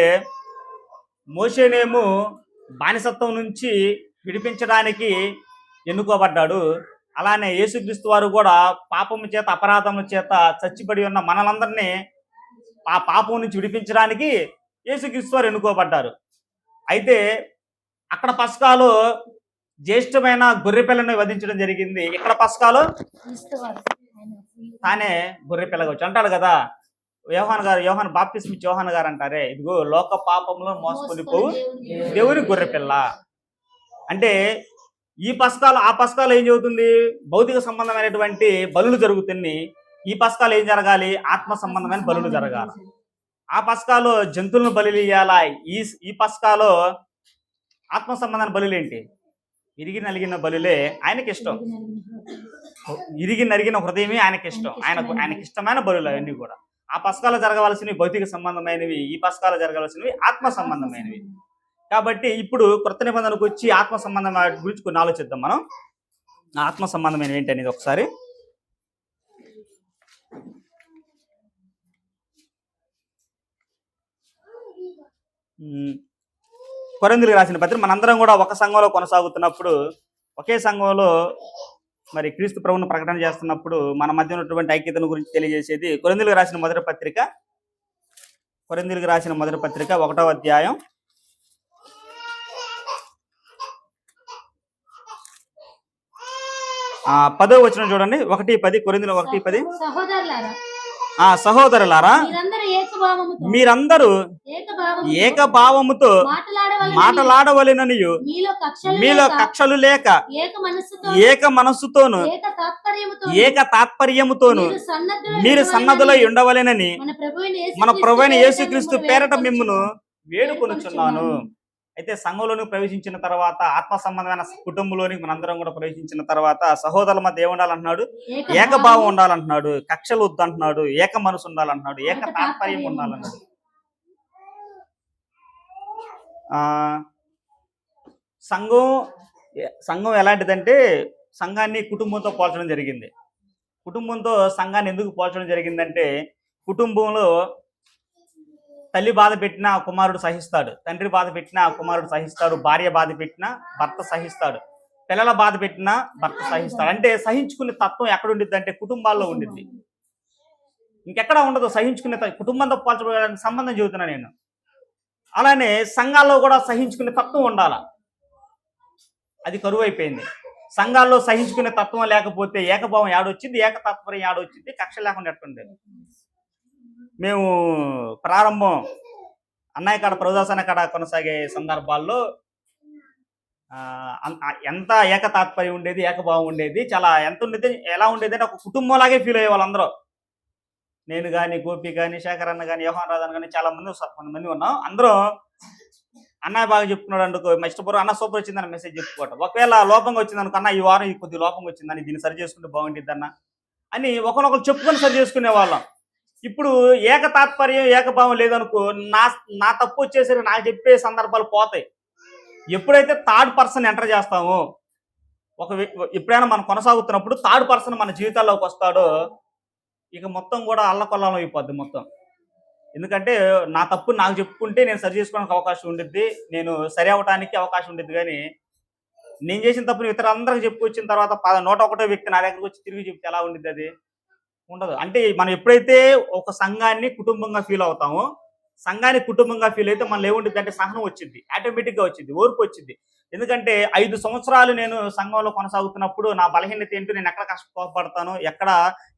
మోషేనేమో బానిసత్వం నుంచి విడిపించడానికి ఎన్నుకోబడ్డాడు. అలానే యేసుక్రీస్తు వారు కూడా పాపము చేత అపరాధముల చేత చచ్చిపడి ఉన్న మనలందరినీ ఆ పాపం నుంచి విడిపించడానికి యేసుక్రీస్తు వారు ఎన్నుకోబడ్డారు. అయితే అక్కడ పస్కాలో జ్యేష్ఠమైన గొర్రెపిల్లను వధించడం జరిగింది. ఇక్కడ పస్కాలో తానే గొర్రెపిల్లగా వచ్చి అంటాడు కదా యోహాను బాప్తిస్మ ఇచ్చే యోహాను గారు అంటారే, ఇదిగో లోక పాపంలో మోసుకొని పోవు దేవుని గొర్రెపిల్ల. అంటే ఈ పస్కాలు ఆ పస్కాలు ఏం జరుగుతుంది, భౌతిక సంబంధమైనటువంటి బలులు జరుగుతున్నాయి. ఈ పస్కాలు ఏం జరగాలి, ఆత్మ సంబంధమైన బలులు జరగాలి. ఆ పస్కాలో జంతువులను బలి ఇయ్యాలా, ఈ పస్కాలో ఆత్మ సంబంధమైన బలులు ఏంటి, ఇరిగి నలిగిన బలులే ఆయనకి ఇష్టం. ఇరిగి నరిగిన హృదయమే ఆయనకి ఇష్టం. ఆయనకి ఇష్టమైన బలులు అవన్నీ కూడా. ఆ పస్కాలో జరగవలసినవి భౌతిక సంబంధమైనవి, ఈ పస్కాలో జరగవలసినవి ఆత్మ సంబంధమైనవి. కాబట్టి ఇప్పుడు కొత్త నిబంధనకు వచ్చి ఆత్మ సంబంధం గురించి కొన్ని ఆలోచిద్దాం మనం. ఆత్మ సంబంధమైనవి ఏంటి అనేది ఒకసారి. కొరింథీయులకు రాసిన పత్రిక మనందరం కూడా ఒక సంఘంలో కొనసాగుతున్నప్పుడు, ఒకే సంఘంలో మరి క్రీస్తు ప్రభువును ప్రకటన చేస్తున్నప్పుడు మన మధ్య ఉన్నటువంటి ఐక్యతను గురించి తెలియజేసేది కొరింథీయులకు రాసిన మొదటి పత్రిక. కొరింథీయులకు రాసిన మొదటి పత్రిక 1వ అధ్యాయం 10వ వచనం చూడండి. 1:10 కొరింథీయులు 1:10. సహోదరులారా మీరందరూ ఏకభావముతో మాటలాడవలెననియు మీలో కక్షలు లేక ఏక మనస్సుతోను ఏక తాత్పర్యముతోను మీరు సన్నద్ధులై ఉండవలెనని మన ప్రభువైన యేసుక్రీస్తు పేరట మిమ్మును వేడుకొనుచున్నాను. అయితే సంఘంలోనికి ప్రవేశించిన తర్వాత, ఆత్మ సంబంధమైన కుటుంబంలోనికి మనందరం కూడా ప్రవేశించిన తర్వాత సహోదరుల మధ్య ఏముండాలంటున్నాడు, ఏకభావం ఉండాలంటున్నాడు, కక్షలు వద్దంటున్నాడు, ఏక మనసు ఉండాలంటున్నాడు, ఏక తాత్పర్యం ఉండాలన్నాడు. సంఘం ఎలాంటిదంటే సంఘాన్ని కుటుంబంతో పోల్చడం జరిగింది. కుటుంబంతో సంఘాన్ని ఎందుకు పోల్చడం జరిగిందంటే, కుటుంబంలో తల్లి బాధ పెట్టినా కుమారుడు సహిస్తాడు, తండ్రి బాధ పెట్టినా కుమారుడు సహిస్తాడు, భార్య బాధ పెట్టినా భర్త సహిస్తాడు, పిల్లల బాధ పెట్టినా భర్త సహిస్తాడు. అంటే సహించుకునే తత్వం ఎక్కడ ఉండిద్ది అంటే కుటుంబాల్లో ఉండిద్ది, ఇంకెక్కడ ఉండదు. సహించుకునే కుటుంబంతో పోల్చడానికి సంబంధం చెబుతున్నా నేను. అలానే సంఘాల్లో కూడా సహించుకునే తత్వం ఉండాల, అది కరువు అయిపోయింది. సంఘాల్లో సహించుకునే తత్వం లేకపోతే ఏకభావం యాడొచ్చింది, ఏకతాత్పర్యం యాడొచ్చింది, కక్ష లేకుండా ఎట్టుండేది. మేము ప్రారంభం అన్నయ్య కాడ ప్రభుదాసన కాడ కొనసాగే సందర్భాల్లో ఎంత ఏకతాత్పర్యం ఉండేది, ఏకభావం ఉండేది. చాలా ఎంత ఉండేది, ఎలా ఉండేది అంటే ఒక కుటుంబంలాగే ఫీల్ అయ్యే వాళ్ళందరూ. నేను కానీ, గోపి కానీ, శేఖర్ అన్న కానీ, యోహాన్ రాజన్ కానీ చాలా కొంతమంది ఉన్నాం. అందరూ అన్నయ్య బాగా చెప్తున్నాడు అందుకు ఇష్టపూర్వం అన్న సూపర్ వచ్చిందని మెసేజ్ చెప్పుకోవటం. ఒకవేళ లోపంగా వచ్చింది అనుకో, అన్న ఈ వారం కొద్ది లోపంగా వచ్చిందని, దీన్ని సరి చేసుకుంటే బాగుంటుంది అన్న అని ఒకరినొకరు చెప్పుకొని సరి చేసుకునే వాళ్ళం. ఇప్పుడు ఏకతాత్పర్యం ఏకభావం లేదనుకో, నా నా తప్పు వచ్చేసరికి నాకు చెప్పే సందర్భాలు పోతాయి. ఎప్పుడైతే థర్డ్ పర్సన్ ఎంటర్ చేస్తామో, ఎప్పుడైనా మనం కొనసాగుతున్నప్పుడు థర్డ్ పర్సన్ మన జీవితాల్లోకి వస్తాడో, ఇక మొత్తం కూడా అల్లకొల్లం అయిపోద్ది మొత్తం. ఎందుకంటే నా తప్పు నాకు చెప్పుకుంటే నేను సరి చేసుకోవడానికి అవకాశం ఉండిద్ది, నేను సరి అవ్వడానికి అవకాశం ఉండిద్ది. కానీ నేను చేసిన తప్పుని ఇతరులందరికీ చెప్పుకొచ్చిన తర్వాత 101వ వ్యక్తి నా దగ్గరకు వచ్చి తిరిగి చెప్తే ఎలా ఉండిద్ది? అది ఉండదు. అంటే మనం ఎప్పుడైతే ఒక సంఘాన్ని కుటుంబంగా ఫీల్ అవుతామో, సంఘాన్ని కుటుంబంగా ఫీల్ అయితే మనలో ఏముంటుంది అంటే సహనం వచ్చింది, ఆటోమేటిక్గా వచ్చింది, ఓర్పు వచ్చింది. ఎందుకంటే 5 సంవత్సరాలు నేను సంఘంలో కొనసాగుతున్నప్పుడు నా బలహీనత ఏంటో, నేను ఎక్కడ కష్టపడతానో, ఎక్కడ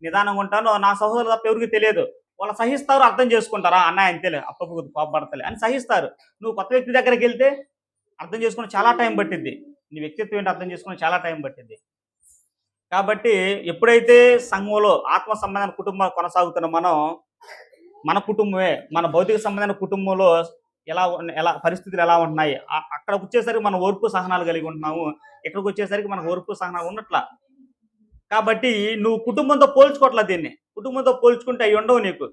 నిదానంగా ఉంటానో నా సహోదరులు తప్ప ఎవరికి తెలియదు. వాళ్ళు సహిస్తారు, అర్థం చేసుకుంటారా, అన్న అంతేలే అప్పుడప్పుడు కోపపడతలే అని సహిస్తారు. నువ్వు కొత్త వ్యక్తి దగ్గరికి వెళ్తే అర్థం చేసుకుని చాలా టైం పట్టిద్ది. నీ వ్యక్తిత్వం ఏంటో అర్థం చేసుకుని చాలా టైం పట్టిద్ది. కాబట్టి ఎప్పుడైతే సంఘంలో ఆత్మ సంబంధమైన కుటుంబాలు కొనసాగుతున్న మనం, మన కుటుంబమే మన భౌతిక సంబంధమైన కుటుంబంలో ఎలా పరిస్థితులు ఎలా ఉంటున్నాయి, అక్కడికి వచ్చేసరికి మనం ఓర్పు సహనాలు కలిగి ఉంటున్నాము, ఇక్కడికి వచ్చేసరికి మనకు ఓర్పు సహనాలు ఉన్నట్లా. కాబట్టి నువ్వు కుటుంబంతో పోల్చుకోవట్లా, దీన్ని కుటుంబంతో పోల్చుకుంటే అవి ఉండవు, నీకు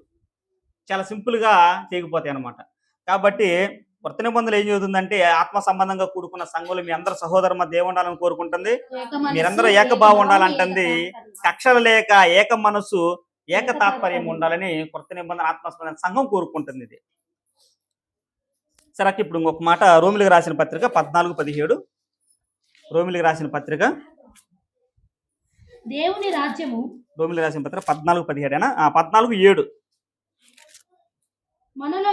చాలా సింపుల్గా తెగిపోతాయి అన్నమాట. కాబట్టి కొత్త నిబంధనలు ఏం చెబుతుందంటే, ఆత్మ సంబంధంగా కూడుకున్న సంఘంలో మీ అందరూ సహోదరు మధ్య ఏముండాలని కోరుకుంటుంది? మీరందరూ ఏకభావం ఉండాలంటుంది. కక్షలు లేక ఏక మనసు ఏక తాత్పర్యం ఉండాలని కొత్త నిబంధన ఆత్మ సంబంధ సంఘం కోరుకుంటుంది. ఇది సరే. ఇప్పుడు ఇంకొక మాట, రోమిలికి రాసిన పత్రిక 14:17. రోమిలికి రాసిన పత్రిక, దేవుని రాజ్యము, రోమిలికి రాసిన పత్రిక 14:17 14:7. మనలో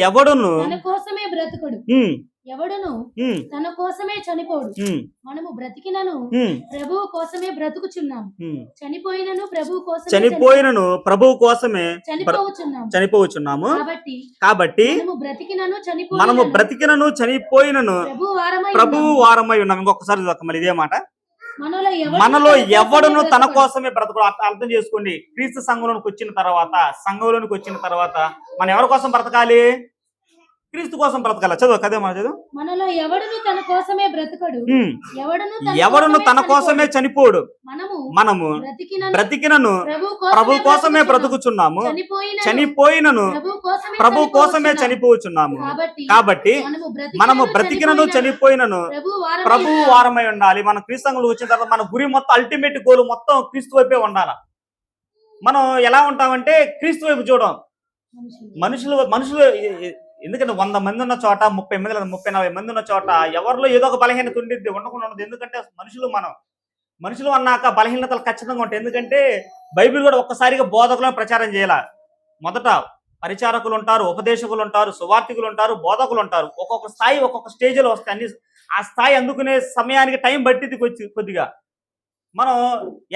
ఎవడును తన కోసమే బ్రతుకుడు, ఎవడును తన కోసమే చనిపోడు. మనము బ్రతికినను ప్రభువు కోసమే బ్రతుకుచున్నాము, చనిపోయినను ప్రభువు కోసమే చనిపోవచ్చున్నాము. కాబట్టి మనము బ్రతికినను చనిపోయినను ప్రభువు వారమై ఉన్నాము. ఇంకొకసారి మళ్ళీ ఇదే మాట, మనలో ఎవడును తన కోసమే బ్రతకడు. అర్థం చేసుకోండి. క్రీస్తు సంఘంలోనికి వచ్చిన తర్వాత మనం ఎవరి కోసం బ్రతకాలి? క్రీస్తు కోసం బ్రతకాలి. చదువు కదే మన చదువు. మనలో ఎవడును తన కోసమే బ్రతకడు, ఎవడును తన కోసమే చనిపోడు. మనము బ్రతికినను ప్రభు కోసమే బ్రతుకుచున్నాము, చనిపోయినను ప్రభు కోసమే చనిపోవచ్చున్నాము. కాబట్టి మనము బ్రతికినను చనిపోయినను ప్రభు వారమై ఉండాలి. మనం క్రీస్తు సంఘంలో వచ్చిన తర్వాత మన గురి మొత్తం, అల్టిమేట్ గోల్ మొత్తం క్రీస్తు వైపే ఉండాలి. మనం ఎలా ఉంటామంటే క్రీస్తు వైపు చూడం. మనుషులు ఎందుకంటే 100 మంది ఉన్న చోట, 30 మంది 30-40 మంది ఉన్న చోట ఎవరిలో ఏదో ఒక బలహీనత ఉండిద్ది, ఉండకుండా ఉండదు. ఎందుకంటే మనుషులు అన్నాక బలహీనతలు ఖచ్చితంగా ఉంటాయి. ఎందుకంటే బైబిల్ కూడా ఒక్కసారిగా బోధకులను ప్రచారం చేయాల. మొదట పరిచారకులు ఉంటారు, ఉపదేశకులు ఉంటారు, సువార్థికులు ఉంటారు, బోధకులు ఉంటారు. ఒక్కొక్క స్థాయి ఒక్కొక్క స్టేజ్లో వస్తాయి. అన్ని ఆ స్థాయి అందుకునే సమయానికి టైం పట్టింది కొద్దిగా. మనం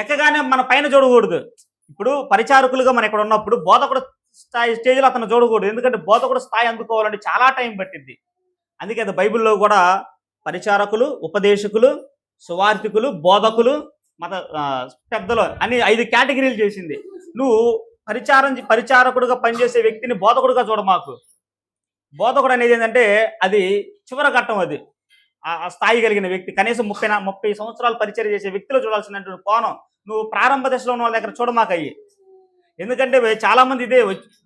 ఎక్కగానే మన పైన చూడకూడదు. ఇప్పుడు పరిచారకులుగా మనం ఇక్కడ ఉన్నప్పుడు బోధకుడు స్టేజ్లో అతను చూడకూడదు. ఎందుకంటే బోధకుడు స్థాయి అందుకోవాలంటే చాలా టైం పట్టింది. అందుకే అది బైబిల్లో కూడా పరిచారకులు, ఉపదేశకులు, సువార్థికులు, బోధకులు, మత పెద్దలు అని 5 కేటగిరీలు చేసింది. నువ్వు పరిచారకుడుగా పనిచేసే వ్యక్తిని బోధకుడుగా చూడమాకు. బోధకుడు అనేది ఏంటంటే అది చివరి ఘట్టం. అది ఆ స్థాయి కలిగిన వ్యక్తి కనీసం 30 సంవత్సరాలు పరిచయం చేసే వ్యక్తిలో చూడాల్సినటువంటి కోణం నువ్వు ప్రారంభ దశలో ఉన్న వాళ్ళ దగ్గర చూడమాకయ్యి. ఎందుకంటే చాలా మంది ఇదే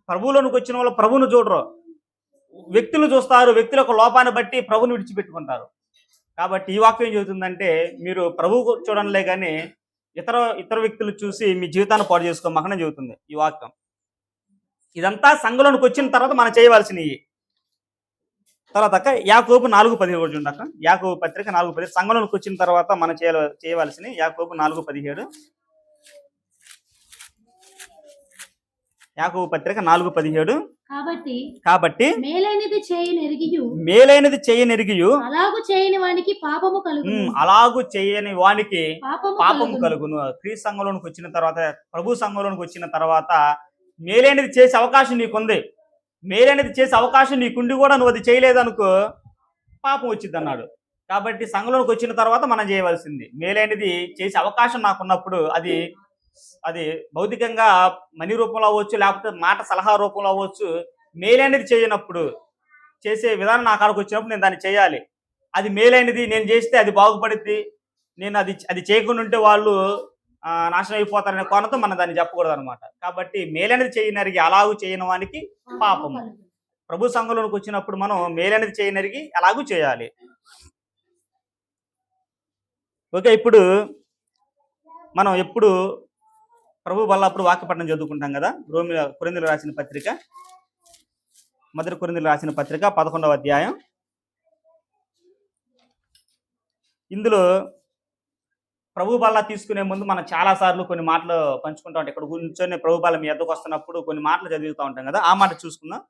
ప్రభువులోనికి వచ్చిన వాళ్ళు ప్రభువును చూడరు, వ్యక్తులు చూస్తారు. వ్యక్తుల యొక్క లోపాన్ని బట్టి ప్రభువుని విడిచిపెట్టుకుంటారు. కాబట్టి ఈ వాక్యం ఏం చెబుతుందంటే, మీరు ప్రభువు చూడలే కానీ ఇతర వ్యక్తులు చూసి మీ జీవితాన్ని పాడు చేసుకోమాకనే చెబుతుంది ఈ వాక్యం. ఇదంతా సంఘంలోనికి వచ్చిన తర్వాత మనం చేయవలసినవి. తర్వాత యాకోబు 4:17 కూడా చూడక. యాకోబు పత్రిక 4:17 సంఘంలోనికి వచ్చిన తర్వాత మనం చేయవలసినవి. యాకోబు 4:17, యాకోబు పత్రిక 4:17. కాబట్టి మేలైనది చేయనెరిగియు అలాగు చేయని వానికి పాపము కలుగును. క్రీస్తు సంఘంలోనికి వచ్చిన తర్వాత, ప్రభు సంఘంలోనికి వచ్చిన తర్వాత మేలైనది చేసే అవకాశం నీకుంది. మేలైనది చేసే అవకాశం నీకుండి కూడా నువ్వు అది చేయలేదనుకో పాపం వచ్చింది అన్నాడు. కాబట్టి సంఘంలోనికి వచ్చిన తర్వాత మనం చేయవలసింది మేలైనది చేసే అవకాశం నాకున్నప్పుడు, అది భౌతికంగా మనీ రూపంలో అవ్వచ్చు, లేకపోతే మాట సలహా రూపంలో అవ్వచ్చు. మేలైనది చేయనప్పుడు, చేసే విధానం నా కాడికి వచ్చినప్పుడు నేను దాన్ని చేయాలి. అది మేలైనది నేను చేస్తే అది బాగుపడుద్ది. నేను అది చేయకుండా ఉంటే వాళ్ళు నాశనం అయిపోతారనే కోణంతో మనం దాన్ని చెప్పకూడదు అనమాట. కాబట్టి మేలనేది చేయనరిగి అలాగూ చేయని వానికి పాపము. ప్రభు సంఘంలోకి వచ్చినప్పుడు మనం మేలనేది చేయనరిగి అలాగూ చేయాలి. ఓకే, ఇప్పుడు మనం ఎప్పుడు ప్రభు వల్లప్పుడు వాక్యపట్నం చదువుకుంటాం కదా. కొరింథీయులకు రాసిన పత్రిక, మొదటి కొరింథీయులకు రాసిన పత్రిక 11వ అధ్యాయం. ఇందులో ప్రభు బల్ల తీసుకునే ముందు మనం చాలా సార్లు కొన్ని మాటలు పంచుకుంటా ఉంటాం. ఇక్కడ కూర్చొని ప్రభు బల్ల మీ ఎద్దకు వస్తున్నప్పుడు కొన్ని మాటలు చదువుతూ ఉంటాం కదా. ఆ మాట చూసుకుందాం.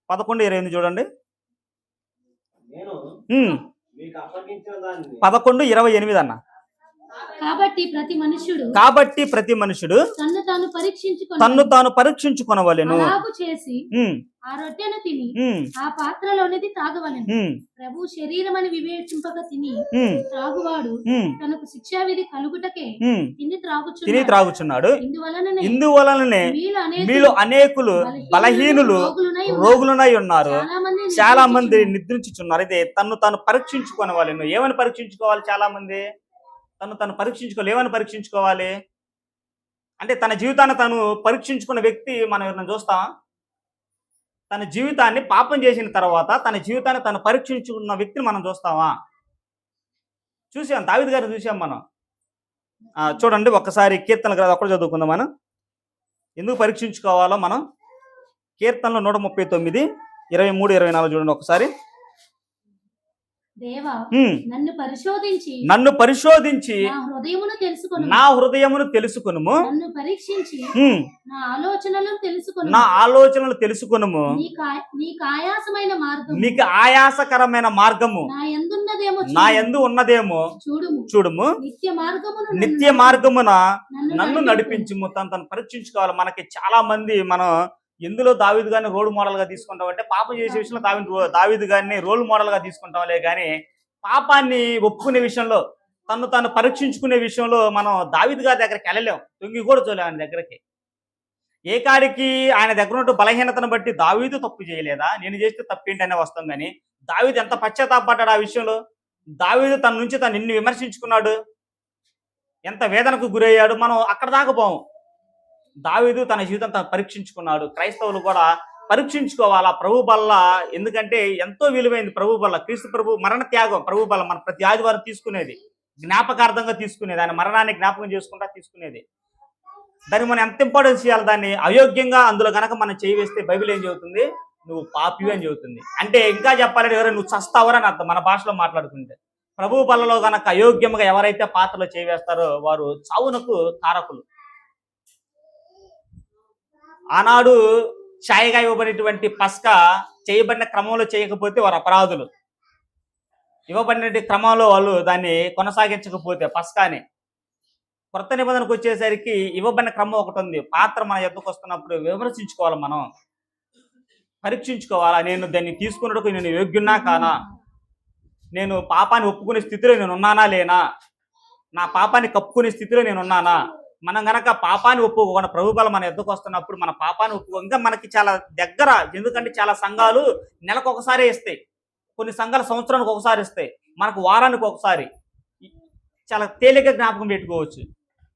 11:28 చూడండి. 11:28 అన్న. కాబట్టి ప్రతి మనుషుడు తన్ను తాను పరీక్షించుకొనవలెను. చేసి ఆ రొట్టెను తిని ఆ పాత్రలోనిది తాగవలెను. ప్రభు శరీరం అని వివేచింపక తిని త్రాగువాడు తనకు శిక్షావిధి కలుగుటకే తిని త్రాగుచున్నాడు. ఇందువలననే మీలో అనేకులు బలహీనులు రోగులునై ఉన్నారు, చాలా మంది నిద్రించుచున్నారు. అయితే తన్ను తాను పరీక్షించుకొనవలెను. ఏమని పరీక్షించుకోవాలి? చాలా మంది తను పరీక్షించుకోవాలి. ఏమని పరీక్షించుకోవాలి అంటే తన జీవితాన్ని తను పరీక్షించుకున్న వ్యక్తి మనం ఎవరైనా చూస్తాం. తన జీవితాన్ని పాపం చేసిన తర్వాత తన జీవితాన్ని తను పరీక్షించుకున్న వ్యక్తిని మనం చూస్తామా? చూసాం, దావీదు గారిని చూసాం మనం. చూడండి ఒక్కసారి కీర్తనలు కదా ఒక్కడు చదువుకుందాం మనం. ఎందుకు పరీక్షించుకోవాలో మనం కీర్తనలో 139:23-24 చూడండి ఒకసారి. దేవా నన్ను పరిశోధించి నా హృదయమును తెలుసుకొనుము. నన్ను పరీక్షించి నా ఆలోచనలు తెలుసుకొనుము. నీకు ఆయాసకరమైన మార్గము నా యందు ఉన్నదేమో చూడుము. నిత్య మార్గమున నన్ను నడిపించుము. తను పరీక్షించుకోవాలి. మనకి చాలా మంది మనం ఎందులో దావీదు గారిని రోల్ మోడల్ గా తీసుకుంటాం అంటే పాపం చేసే విషయంలో దావీదు గారిని రోల్ మోడల్ గా తీసుకుంటాంలే కానీ పాపాన్ని ఒప్పుకునే విషయంలో తను పరీక్షించుకునే విషయంలో మనం దావీదు గారి దగ్గరికి వెళ్ళలేం, తొంగి కూడా చూడలేం ఆయన దగ్గరికి. ఏ కాడికి ఆయన దగ్గర ఉన్న బలహీనతను బట్టి దావీదు తప్పు చేయలేదా, నేను చేస్తే తప్పేంటనే వస్తాం. కానీ దావీదు ఎంత పశ్చాత్తాపడ్డాడు ఆ విషయంలో. దావీదు తన నుంచి తను ఎన్ని విమర్శించుకున్నాడు, ఎంత వేదనకు గురయ్యాడు. మనం అక్కడ దాకా పోము. దావీదు తన జీవితం తను పరీక్షించుకున్నాడు. క్రైస్తవులు కూడా పరీక్షించుకోవాలా ప్రభు బల్ల. ఎందుకంటే ఎంతో విలువైంది ప్రభు బల్ల. క్రీస్తు ప్రభు మరణ త్యాగం ప్రభు బల్ల మన ప్రతి ఆదివారం తీసుకునేది, జ్ఞాపకార్థంగా తీసుకునేది, ఆయన మరణాన్ని జ్ఞాపకం చేసుకుంటా తీసుకునేది. దాన్ని మనం ఎంత ఇంపార్టెన్స్ చేయాలి. దాన్ని అయోగ్యంగా అందులో గనక మనం చేయి వేస్తే బైబిల్ ఏం చెబుతుంది? నువ్వు పాపివి అని చెబుతుంది. అంటే ఇంకా చెప్పాలంటే ఎవరైనా నువ్వు చస్తావరని అర్థం మన భాషలో మాట్లాడుకుంటే. ప్రభు బల్లలో గనక అయోగ్యంగా ఎవరైతే పాత్రలో చేయి వేస్తారో వారు చావునకు కారకులు. ఆనాడు ఛాయగా ఇవ్వబడినటువంటి పస్కా చేయబడిన క్రమంలో చేయకపోతే వారు అపరాధులు. ఇవ్వబడిన క్రమంలో వాళ్ళు దాన్ని కొనసాగించకపోతే పస్కాని. కొత్త నిబంధనకు వచ్చేసరికి ఇవ్వబడిన క్రమం ఒకటి ఉంది. పాత్ర మన ఎద్దుకు వస్తున్నప్పుడు విమర్శించుకోవాలి, మనం పరీక్షించుకోవాలా. నేను దాన్ని తీసుకున్నట్టుకు నేను యోగ్యున్నా కానా, నేను పాపాన్ని ఒప్పుకునే స్థితిలో నేను ఉన్నానా లేనా, నా పాపాన్ని కప్పుకునే స్థితిలో నేను ఉన్నానా. మనం గనక పాపాన్ని ఒప్పుకోకుండా ప్రభు బల మన ఎద్దుకు వస్తున్నప్పుడు మన పాపాన్ని ఒప్పుకో. ఇంకా మనకి చాలా దగ్గర, ఎందుకంటే చాలా సంఘాలు నెలకు ఒకసారి ఇస్తాయి, కొన్ని సంఘాలు సంవత్సరానికి ఒకసారి ఇస్తాయి, మనకు వారానికి ఒకసారి. చాలా తేలిక జ్ఞాపకం పెట్టుకోవచ్చు.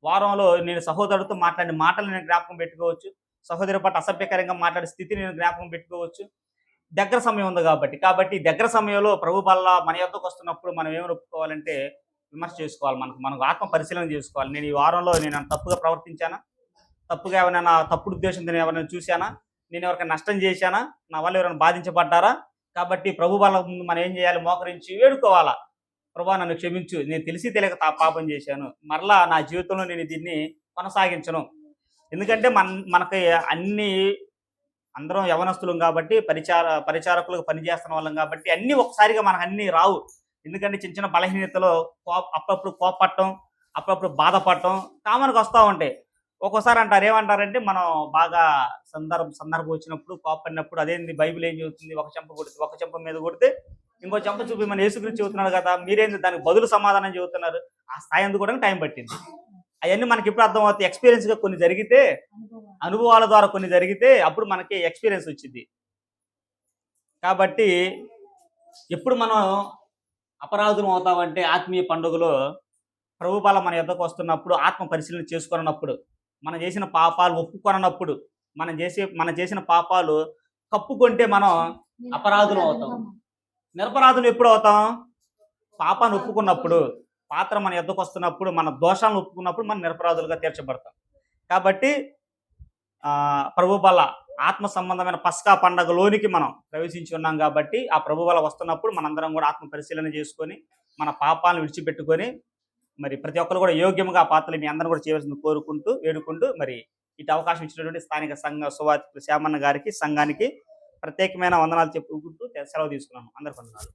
వారంలో నేను సహోదరుడితో మాట్లాడిన మాటలు నేను జ్ఞాపకం పెట్టుకోవచ్చు, సహోదరు పట్ల అసభ్యకరంగా మాట్లాడే స్థితి నేను జ్ఞాపకం పెట్టుకోవచ్చు. దగ్గర సమయం ఉంది కాబట్టి దగ్గర సమయంలో ప్రభు బల్ల మన యొద్దకు వస్తున్నప్పుడు మనం ఏమైనా ఒప్పుకోవాలంటే విమర్శ చేసుకోవాలి. మనకు ఆత్మ పరిశీలన చేసుకోవాలి. నేను ఈ వారంలో నేను తప్పుగా ప్రవర్తించానా, తప్పుగా ఎవరైనా తప్పుడు ఉద్దేశంతో నేను ఎవరైనా చూశానా, నేను ఎవరికైనా నష్టం చేశానా, నా వల్ల ఎవరైనా బాధించబడ్డారా. కాబట్టి ప్రభు బల్ల ముందు మనం ఏం చేయాలి? మోకరించి వేడుకోవాలా. ప్రభా నన్ను క్షమించు, నేను తెలిసి తెలియక పాపం చేశాను, మరలా నా జీవితంలో నేను దీన్ని కొనసాగించను. ఎందుకంటే మనకి అందరం యవనస్తులం కాబట్టి పరిచారకులకు పనిచేస్తున్న వాళ్ళం కాబట్టి అన్నీ ఒకసారిగా మనకు అన్నీ రావు. ఎందుకంటే చిన్న చిన్న బలహీనతలో అప్పుడప్పుడు కోపపడటం, అప్పుడప్పుడు బాధపడటం కామన్గా వస్తూ ఉంటాయి. ఒక్కోసారి ఏమంటారంటే మనం బాగా సందర్భం వచ్చినప్పుడు కోపడినప్పుడు అదేంది బైబిల్ ఏం చెబుతుంది, ఒక చెంప మీద కొడితే ఇంకో చెంప చూపి మన యేసుక్రీస్తు చెబుతున్నాడు కదా, మీరేంది దానికి బదులు సమాధానం చెబుతున్నారు. ఆ స్థాయి ఎందుకు కూడా టైం పట్టింది. అవన్నీ మనకి ఇప్పుడు అర్థమవుతాయి. ఎక్స్పీరియన్స్గా కొన్ని జరిగితే, అనుభవాల ద్వారా కొన్ని జరిగితే అప్పుడు మనకి ఎక్స్పీరియన్స్ వచ్చింది. కాబట్టి ఎప్పుడు మనం అపరాధం అవుతామంటే ఆత్మీయ పండుగలో ప్రభు బల మన యొద్దకు వస్తున్నప్పుడు, ఆత్మ పరిశీలన చేసుకున్నప్పుడు, మనం చేసిన పాపాలు ఒప్పుకొనప్పుడు, మనం చేసిన పాపాలు కప్పుకుంటే మనం అపరాధులు అవుతాం. నిరపరాధులు ఎప్పుడు అవుతాం? పాపాన్ని ఒప్పుకున్నప్పుడు, పాత్ర మన యొద్దకు వస్తున్నప్పుడు, మన దోషాలను ఒప్పుకున్నప్పుడు మనం నిరపరాధులుగా తీర్చబడతాం. కాబట్టి ప్రభు బల ఆత్మ సంబంధమైన పస్కా పండగలోనికి మనం ప్రవేశించి ఉన్నాం. కాబట్టి ఆ ప్రభు బల వస్తున్నప్పుడు మనందరం కూడా ఆత్మ పరిశీలన చేసుకొని మన పాపాలను విడిచిపెట్టుకొని మరి ప్రతి ఒక్కరు కూడా యోగ్యంగా ఆ పాత్రలు మీ అందరూ కూడా చేయవలసింది కోరుకుంటూ వేడుకుంటూ మరి ఇటు అవకాశం ఇచ్చినటువంటి స్థానిక సంఘ సువార్తికులు శ్యామన్న గారికి, సంఘానికి ప్రత్యేకమైన వందనాలు చెప్పుకుంటూ సెలవు తీసుకున్నాను. అందరికీ వందనాలు.